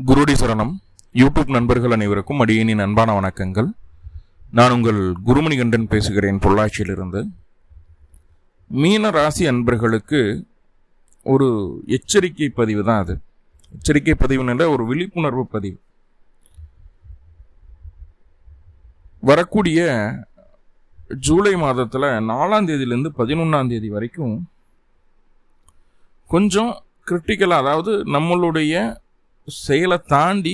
குருடி சரணம். யூடியூப் நண்பர்கள் அனைவருக்கும் அடியேனின் அன்பான வணக்கங்கள். நான் உங்கள் குருமணிகண்டன் பேசுகிறேன், பொள்ளாச்சியிலிருந்து. மீன ராசி அன்பர்களுக்கு ஒரு எச்சரிக்கை பதிவு தான் அது. எச்சரிக்கை பதிவுன்னு ஒரு விழிப்புணர்வு பதிவு. வரக்கூடிய ஜூலை மாதத்தில் 4ஆம் தேதியிலேருந்து 11ஆம் தேதி வரைக்கும் கொஞ்சம் கிரிட்டிக்கலாக, அதாவது நம்மளுடைய செயலை தாண்டி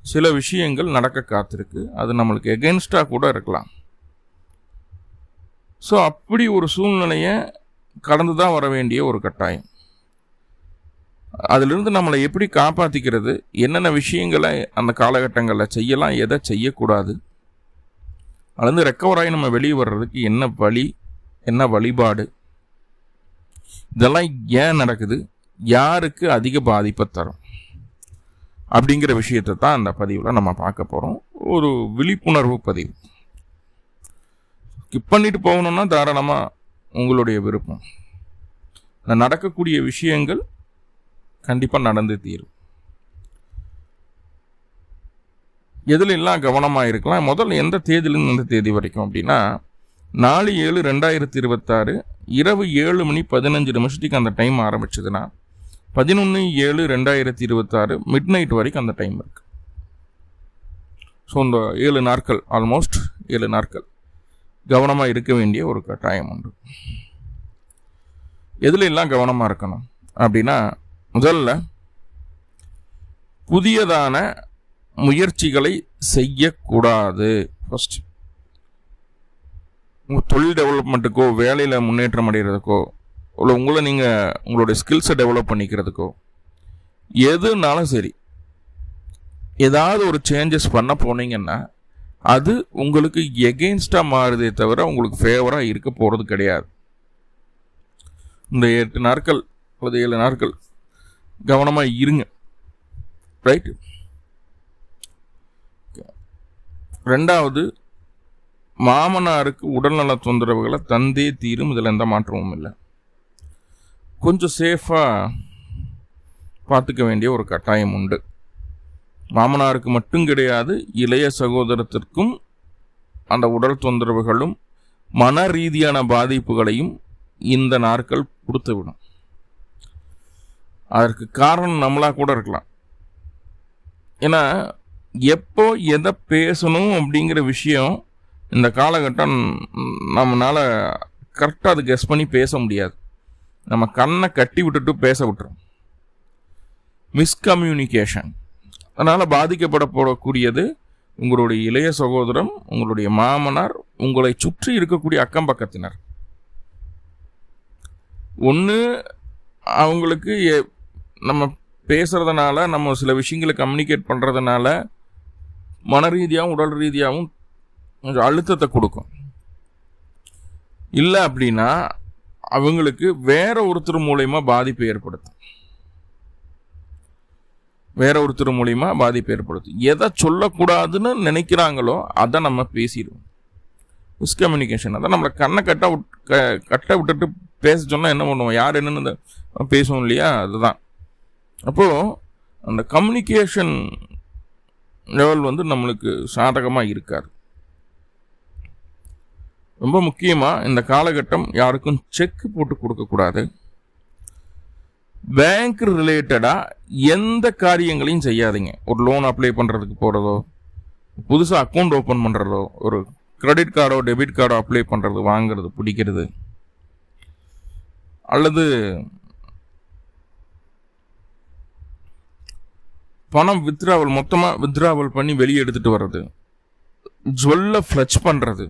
சில விஷயங்கள் நடக்க காத்திருக்கு. அது நம்மளுக்கு எகென்ஸ்டாக கூட இருக்கலாம். ஸோ அப்படி ஒரு சூழ்நிலையை கடந்து தான் வர வேண்டிய ஒரு கட்டாயம். அதிலிருந்து நம்மளை எப்படி காப்பாற்றிக்கிறது, என்னென்ன விஷயங்களை அந்த காலகட்டங்களில் செய்யலாம், எதை செய்யக்கூடாது, அதுலேருந்து ரெக்கவராகி நம்ம வெளியே வர்றதுக்கு என்ன வழி, என்ன வழிபாடு, இதெல்லாம் ஏன் நடக்குது, யாருக்கு அதிக பாதிப்பை தரும் அப்படிங்கிற விஷயத்தை தான் அந்த பதிவில் நம்ம பார்க்க போகிறோம். ஒரு விழிப்புணர்வு பதிவு. ஸ்கிப் பண்ணிட்டு போகணுன்னா தாராளமாக உங்களுடைய விருப்பம். நடக்கக்கூடிய விஷயங்கள் கண்டிப்பாக நடந்து தீரும். எதில் எல்லாம் கவனமாக இருக்கலாம். முதல்ல எந்த தேதியிலேருந்து எந்த தேதி வரைக்கும் அப்படின்னா 4/7/2026 இரவு 7:15 அந்த டைம் ஆரம்பிச்சதுன்னா 11/7/2026 மிட்நைட் வரைக்கும் அந்த டைம் இருக்கு. ஸோ இந்த 7 நாட்கள், ஆல்மோஸ்ட் 7 நாட்கள் கவனமாக இருக்க வேண்டிய ஒரு கட்டாயம் உண்டு. எதில் எல்லாம் கவனமாக இருக்கணும் அப்படின்னா, முதல்ல புதியதான முயற்சிகளை செய்யக்கூடாது. ஃபர்ஸ்ட் உங்கள் தொழில் டெவலப்மெண்ட்டுக்கோ, வேலையில் முன்னேற்றம் அடைகிறதுக்கோ, உங்களை நீங்கள் உங்களுடைய ஸ்கில்ஸை டெவலப் பண்ணிக்கிறதுக்கோ, எதுனாலும் சரி, ஏதாவது ஒரு சேஞ்சஸ் பண்ண போனீங்கன்னா அது உங்களுக்கு எகெயின்ஸ்டாக மாறுதே தவிர உங்களுக்கு ஃபேவராக இருக்க போகிறது கிடையாது. இந்த 8 நாட்கள் அல்லது 7 நாட்கள் கவனமாக இருங்க. ரைட். ரெண்டாவது, மாமனாருக்கு உடல்நல தொந்தரவுகளை தந்தே தீரும். இதில் எந்த மாற்றமும் இல்லை. கொஞ்சம் சேஃபாக பார்த்துக்க வேண்டிய ஒரு கட்டாயம் உண்டு. மாமனாருக்கு மட்டும் கிடையாது, இளைய சகோதரத்திற்கும் அந்த உடல் தொந்தரவுகளும் மன ரீதியான பாதிப்புகளையும் இந்த நாட்கள் கொடுத்து விடும். அதற்கு காரணம் நம்மளாக கூட இருக்கலாம். ஏன்னா எப்போ எதை பேசணும் அப்படிங்கிற விஷயம் இந்த காலகட்டம் நம்மளால் கரெக்டாக அது கெஸ் பண்ணி பேச முடியாது. நம்ம கண்ணை கட்டி விட்டுட்டு பேச விட்டுரும். மிஸ்கம்யூனிகேஷன். அதனால் பாதிக்கப்படப்படக்கூடியது உங்களுடைய இளைய சகோதரம், உங்களுடைய மாமனார், உங்களை சுற்றி இருக்கக்கூடிய அக்கம் பக்கத்தினர். ஒன்று அவங்களுக்கு நம்ம பேசுகிறதுனால, நம்ம சில விஷயங்களை கம்யூனிகேட் பண்ணுறதுனால மன ரீதியாகவும் உடல் ரீதியாகவும் கொஞ்சம் அழுத்தத்தை கொடுக்கும். இல்லை அப்படின்னா அவங்களுக்கு வேற ஒருத்தர் மூலயமா பாதிப்பு ஏற்படுத்தும். எதை சொல்லக்கூடாதுன்னு நினைக்கிறாங்களோ அதை நம்ம பேசிடுவோம். மிஸ்கம்யூனிகேஷன். அதான் நம்மளை கண்ணை கட்ட விட்டுட்டு பேச சொன்னால் என்ன பண்ணுவோம், யார் என்னன்னு பேசுவோம் இல்லையா, அதுதான். அப்போது அந்த கம்யூனிகேஷன் லெவல் நம்மளுக்கு சாதகமாக இருக்காது. ரொம்ப முக்கியமாக இந்த காலகட்டம் யாருக்கும் செக் போட்டு கொடுக்கக்கூடாது. பேங்க் ரிலேட்டடாக எந்த காரியங்களையும் செய்யாதீங்க. ஒரு லோன் அப்ளை பண்ணுறதுக்கு போகிறதோ, புதுசாக அக்கௌண்ட் ஓப்பன் பண்ணுறதோ, ஒரு கிரெடிட் கார்டோ டெபிட் கார்டோ அப்ளை பண்ணுறது, வாங்கிறது, பிடிக்கிறது, அல்லது பணம் மொத்தமாக வித்ராவல் பண்ணி வெளியே எடுத்துகிட்டு வர்றது, ஜுவல்லை ஃப்ளச் பண்ணுறது,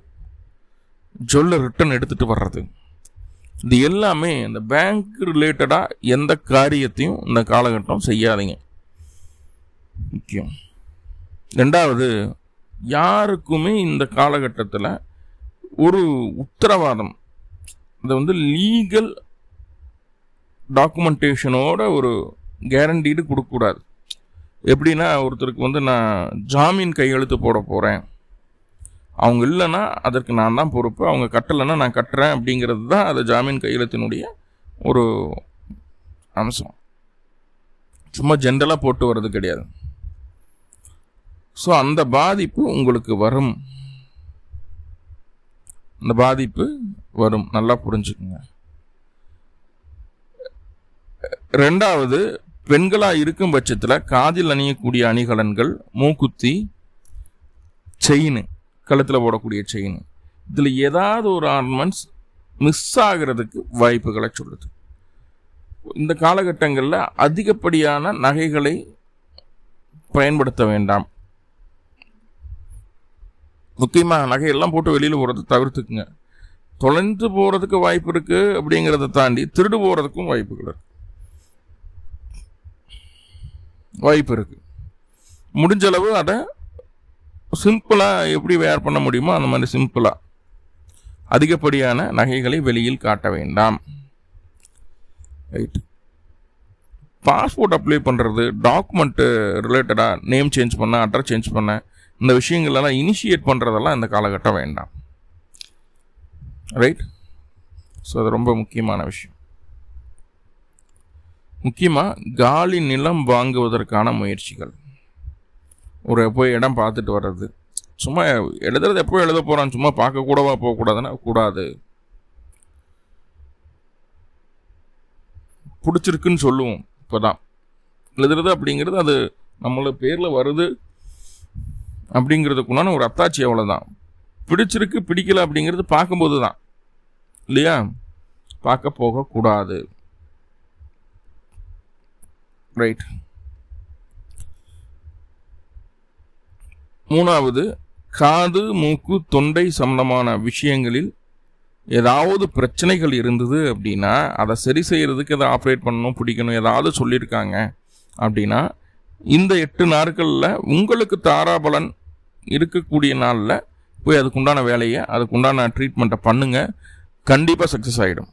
ஜுவல்லை ரிட்டர்ன் எடுத்துகிட்டு வர்றது, இது எல்லாமே இந்த பேங்க் ரிலேட்டடாக எந்த காரியத்தையும் இந்த காலகட்டம் செய்யாதீங்க. முக்கியம். ரெண்டாவது, யாருக்குமே இந்த காலகட்டத்தில் ஒரு உத்தரவாதம், அதை லீகல் டாக்குமெண்டேஷனோட ஒரு கேரண்டீடு கொடுக்கக்கூடாது. எப்படின்னா, ஒருத்தருக்கு நான் ஜாமீன் கையெழுத்து போட போகிறேன், அவங்க இல்லைன்னா அதற்கு நான் தான் பொறுப்பு, அவங்க கட்டலைன்னா நான் கட்டுறேன் அப்படிங்கிறது தான் அது ஜாமீன் கையெழுத்தினுடைய ஒரு அம்சம். சும்மா ஜென்ரலாக போட்டு வர்றது கிடையாது. ஸோ அந்த பாதிப்பு உங்களுக்கு வரும். அந்த பாதிப்பு வரும், நல்லா புரிஞ்சுக்குங்க. ரெண்டாவது, பெண்களாக இருக்கும் பட்சத்தில் காதில் அணியக்கூடிய அணிகலன்கள், மூக்குத்தி, செயின், கழுத்தில் போடக்கூடிய செயின், இதில் ஏதாவது ஒரு ஆர்னமெண்ட்ஸ் மிஸ் ஆகிறதுக்கு வாய்ப்புகளை சொல்லுது. இந்த காலகட்டங்களில் அதிகப்படியான நகைகளை பயன்படுத்த வேண்டாம். முக்கியமாக நகையெல்லாம் போட்டு வெளியில் போகிறது தவிர்த்துக்குங்க. தொலைந்து போகிறதுக்கு வாய்ப்பு இருக்குது. அப்படிங்கிறத தாண்டி திருடு போகிறதுக்கும் வாய்ப்பு இருக்குது. முடிஞ்சளவு அதை சிம்பிளாக எப்படி வேர் பண்ண முடியுமோ அந்த மாதிரி சிம்பிளாக, அதிகப்படியான நகைகளை வெளியில் காட்ட வேண்டாம். ரைட். பாஸ்போர்ட் அப்ளை பண்ணுறது, டாக்குமெண்ட்டு ரிலேட்டடாக நேம் சேஞ்ச் பண்ண, அட்ரஸ் சேஞ்ச் பண்ண, இந்த விஷயங்கள்லாம் இனிஷியேட் பண்ணுறதெல்லாம் இந்த காலகட்டம் வேண்டாம். ரைட். ஸோ அது ரொம்ப முக்கியமான விஷயம். முக்கியமாக காலி நிலம் வாங்குவதற்கான முயற்சிகள். ஒரு போய் இடம் பார்த்துட்டு வர்றது, சும்மா எழுதுறது எப்போ எழுத போகிறான், சும்மா பார்க்க கூடவா போகக்கூடாதுன்னா கூடாது. பிடிச்சிருக்குன்னு சொல்லுவோம். இப்போ தான் எழுதுறது அப்படிங்கிறது அது நம்மள பேரில் வருது அப்படிங்கிறதுக்குண்டான ஒரு அத்தாட்சி, அவ்வளோதான். பிடிச்சிருக்கு பிடிக்கல அப்படிங்கிறது பார்க்கும்போது தான், இல்லையா? பார்க்க போகக்கூடாது. ரைட். மூணாவது, காது, மூக்கு, தொண்டை சம்பந்தமான விஷயங்களில் ஏதாவது பிரச்சனைகள் இருந்தது அப்படின்னா அதை சரி செய்கிறதுக்கு எதை ஆப்ரேட் பண்ணணும், பிடிக்கணும், ஏதாவது சொல்லியிருக்காங்க அப்படின்னா இந்த 8 நாட்களில் உங்களுக்கு தாராபலன் இருக்கக்கூடிய நாளில் போய் அதுக்குண்டான வேலையை, அதுக்குண்டான ட்ரீட்மெண்ட்டை பண்ணுங்கள். கண்டிப்பாக சக்ஸஸ் ஆகிடும்.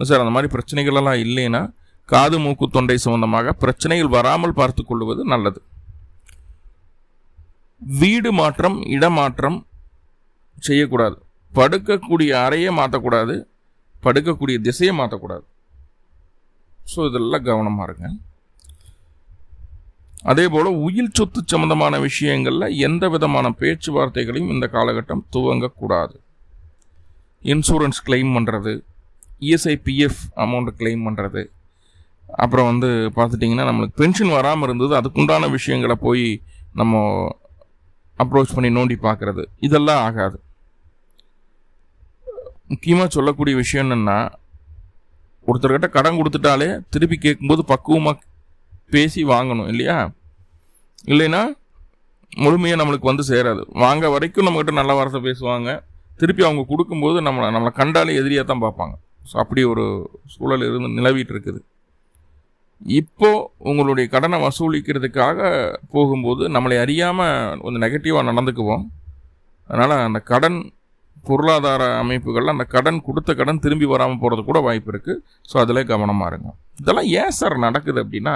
சார் அந்த மாதிரி பிரச்சனைகளெல்லாம் இல்லைன்னா காது, மூக்கு, தொண்டை சம்பந்தமாக பிரச்சனைகள் வராமல் பார்த்து கொள்வது நல்லது. வீடு மாற்றம், இடமாற்றம் செய்யக்கூடாது. படுக்கக்கூடிய அறையை மாற்றக்கூடாது, படுக்கக்கூடிய திசையை மாற்றக்கூடாது. ஸோ இதெல்லாம் கவனமாக இருங்க. அதே போல் உயிர் சொத்து சம்பந்தமான விஷயங்களில் எந்த விதமான பேச்சுவார்த்தைகளையும் இந்த காலகட்டம் துவங்கக்கூடாது. இன்சூரன்ஸ் கிளைம் பண்ணுறது, இஎஸ்ஐ பிஎஃப் அமௌண்ட்டு கிளைம் பண்ணுறது, அப்புறம் பார்த்துட்டிங்கன்னா நம்மளுக்கு பென்ஷன் வராமல் இருந்தது, அதுக்குண்டான விஷயங்களை போய் நம்ம அப்ரோச் பண்ணி நோண்டி பார்க்குறது, இதெல்லாம் ஆகாது. முக்கியமாக சொல்லக்கூடிய விஷயம் என்னென்னா, ஒருத்தர்கிட்ட கடன் கொடுத்துட்டாலே திருப்பி கேட்கும்போது பக்குவமாக பேசி வாங்கணும், இல்லையா? இல்லைன்னா முழுமையாக நம்மளுக்கு சேராது. வாங்க வரைக்கும் நம்மகிட்ட நல்ல வார்த்தை பேசுவாங்க, திருப்பி அவங்க கொடுக்கும்போது நம்மளை கண்டாலே எதிரியாக தான் பார்ப்பாங்க. ஸோ அப்படி ஒரு சூழல் நிலவிட்டு இருக்குது. இப்போது உங்களுடைய கடனை வசூலிக்கிறதுக்காக போகும்போது நம்மளை அறியாமல் கொஞ்சம் நெகட்டிவாக நடந்துக்குவோம். அதனால் அந்த கடன் பொருளாதார அமைப்புகளில் அந்த கடன் கொடுத்த கடன் திரும்பி வராமல் போகிறது கூட வாய்ப்பு இருக்குது. ஸோ அதில் கவனமாக இருங்க. இதெல்லாம் ஏன் சார் நடக்குது அப்படின்னா,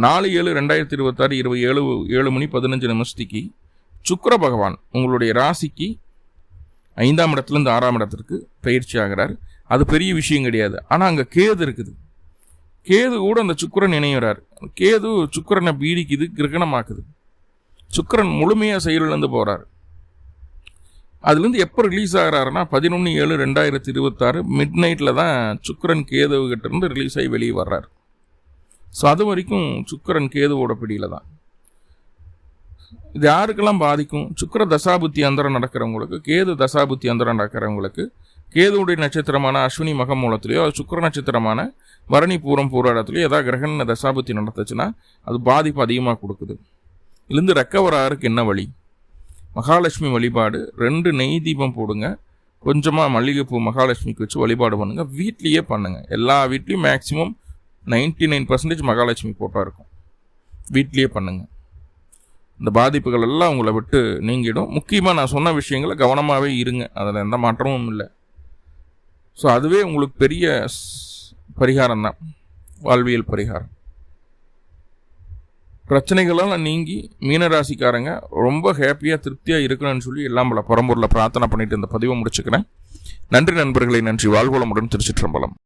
4/7/2026 இரவு 7:15 சுக்கிர பகவான் உங்களுடைய ராசிக்கு 5ஆம் இடத்துலேருந்து 6ஆம் இடத்திற்கு பயிற்சி ஆகிறார். அது பெரிய விஷயம் கிடையாது. ஆனால் அங்கே கேது இருக்குது. கேது கூட அந்த சுக்கிரன் இணைகிறார். கேது சுக்கிரனை பீடிக்குது, கிரகணமாக்குது. சுக்கிரன் முழுமையாக செயலிழந்து போகிறார். அதுலேருந்து எப்போ ரிலீஸ் ஆகிறாருன்னா 11/7/2026 மிட் நைட்டில் தான் சுக்கிரன் கேதுகிட்ட இருந்து ரிலீஸ் ஆகி வெளியே வர்றார். ஸோ அது வரைக்கும் சுக்கிரன் கேதுவோட பிடியில் தான். இது யாருக்கெல்லாம் பாதிக்கும்? சுக்கிர தசாபுத்தி அந்தரம் நடக்கிறவங்களுக்கு, கேது தசாபுத்தி அந்தரம் நடக்கிறவங்களுக்கு, கேதுவுடைய நட்சத்திரமான அஸ்வினி மகம் மூலத்திலேயோ, சுக்கிர நட்சத்திரமான பரணி பூரம் பூராடத்துலையோ ஏதாவது கிரகண தசாபுத்தி நடத்துச்சுன்னா அது பாதிப்பு அதிகமாக கொடுக்குது. இதுலேருந்து ரெக்கவர் ஆகிறதுக்கு என்ன வழி? மகாலட்சுமி வழிபாடு, 2 நெய் தீபம் போடுங்க, கொஞ்சமாக மல்லிகைப்பூ மகாலட்சுமிக்கு வச்சு வழிபாடு பண்ணுங்கள். வீட்லேயே பண்ணுங்கள். எல்லா வீட்லேயும் மேக்ஸிமம் 99% மகாலட்சுமி போட்டோ இருக்கும். வீட்லேயே பண்ணுங்கள். இந்த பாதிப்புகள் எல்லாம் உங்களை விட்டு நீங்கிடும். முக்கியமாக நான் சொன்ன விஷயங்களை கவனமாகவே இருங்க, அதில் எந்த மாற்றமும் இல்லை. ஸோ அதுவே உங்களுக்கு பெரிய பரிகாரம் தான், வாழ்வியல் பரிகாரம். பிரச்சனைகளெல்லாம் நீங்கி மீனராசிக்காரங்க ரொம்ப ஹாப்பியாக திருப்தியாக இருக்கணும்னு சொல்லி எல்லாம் பல பரம்பூரில் பிரார்த்தனை பண்ணிட்டு இந்த பதிவை முடிச்சுக்கிறேன். நன்றி நண்பர்களை. நன்றி. வாழ்வளமுடன். திருச்சிற்றம்பலம்.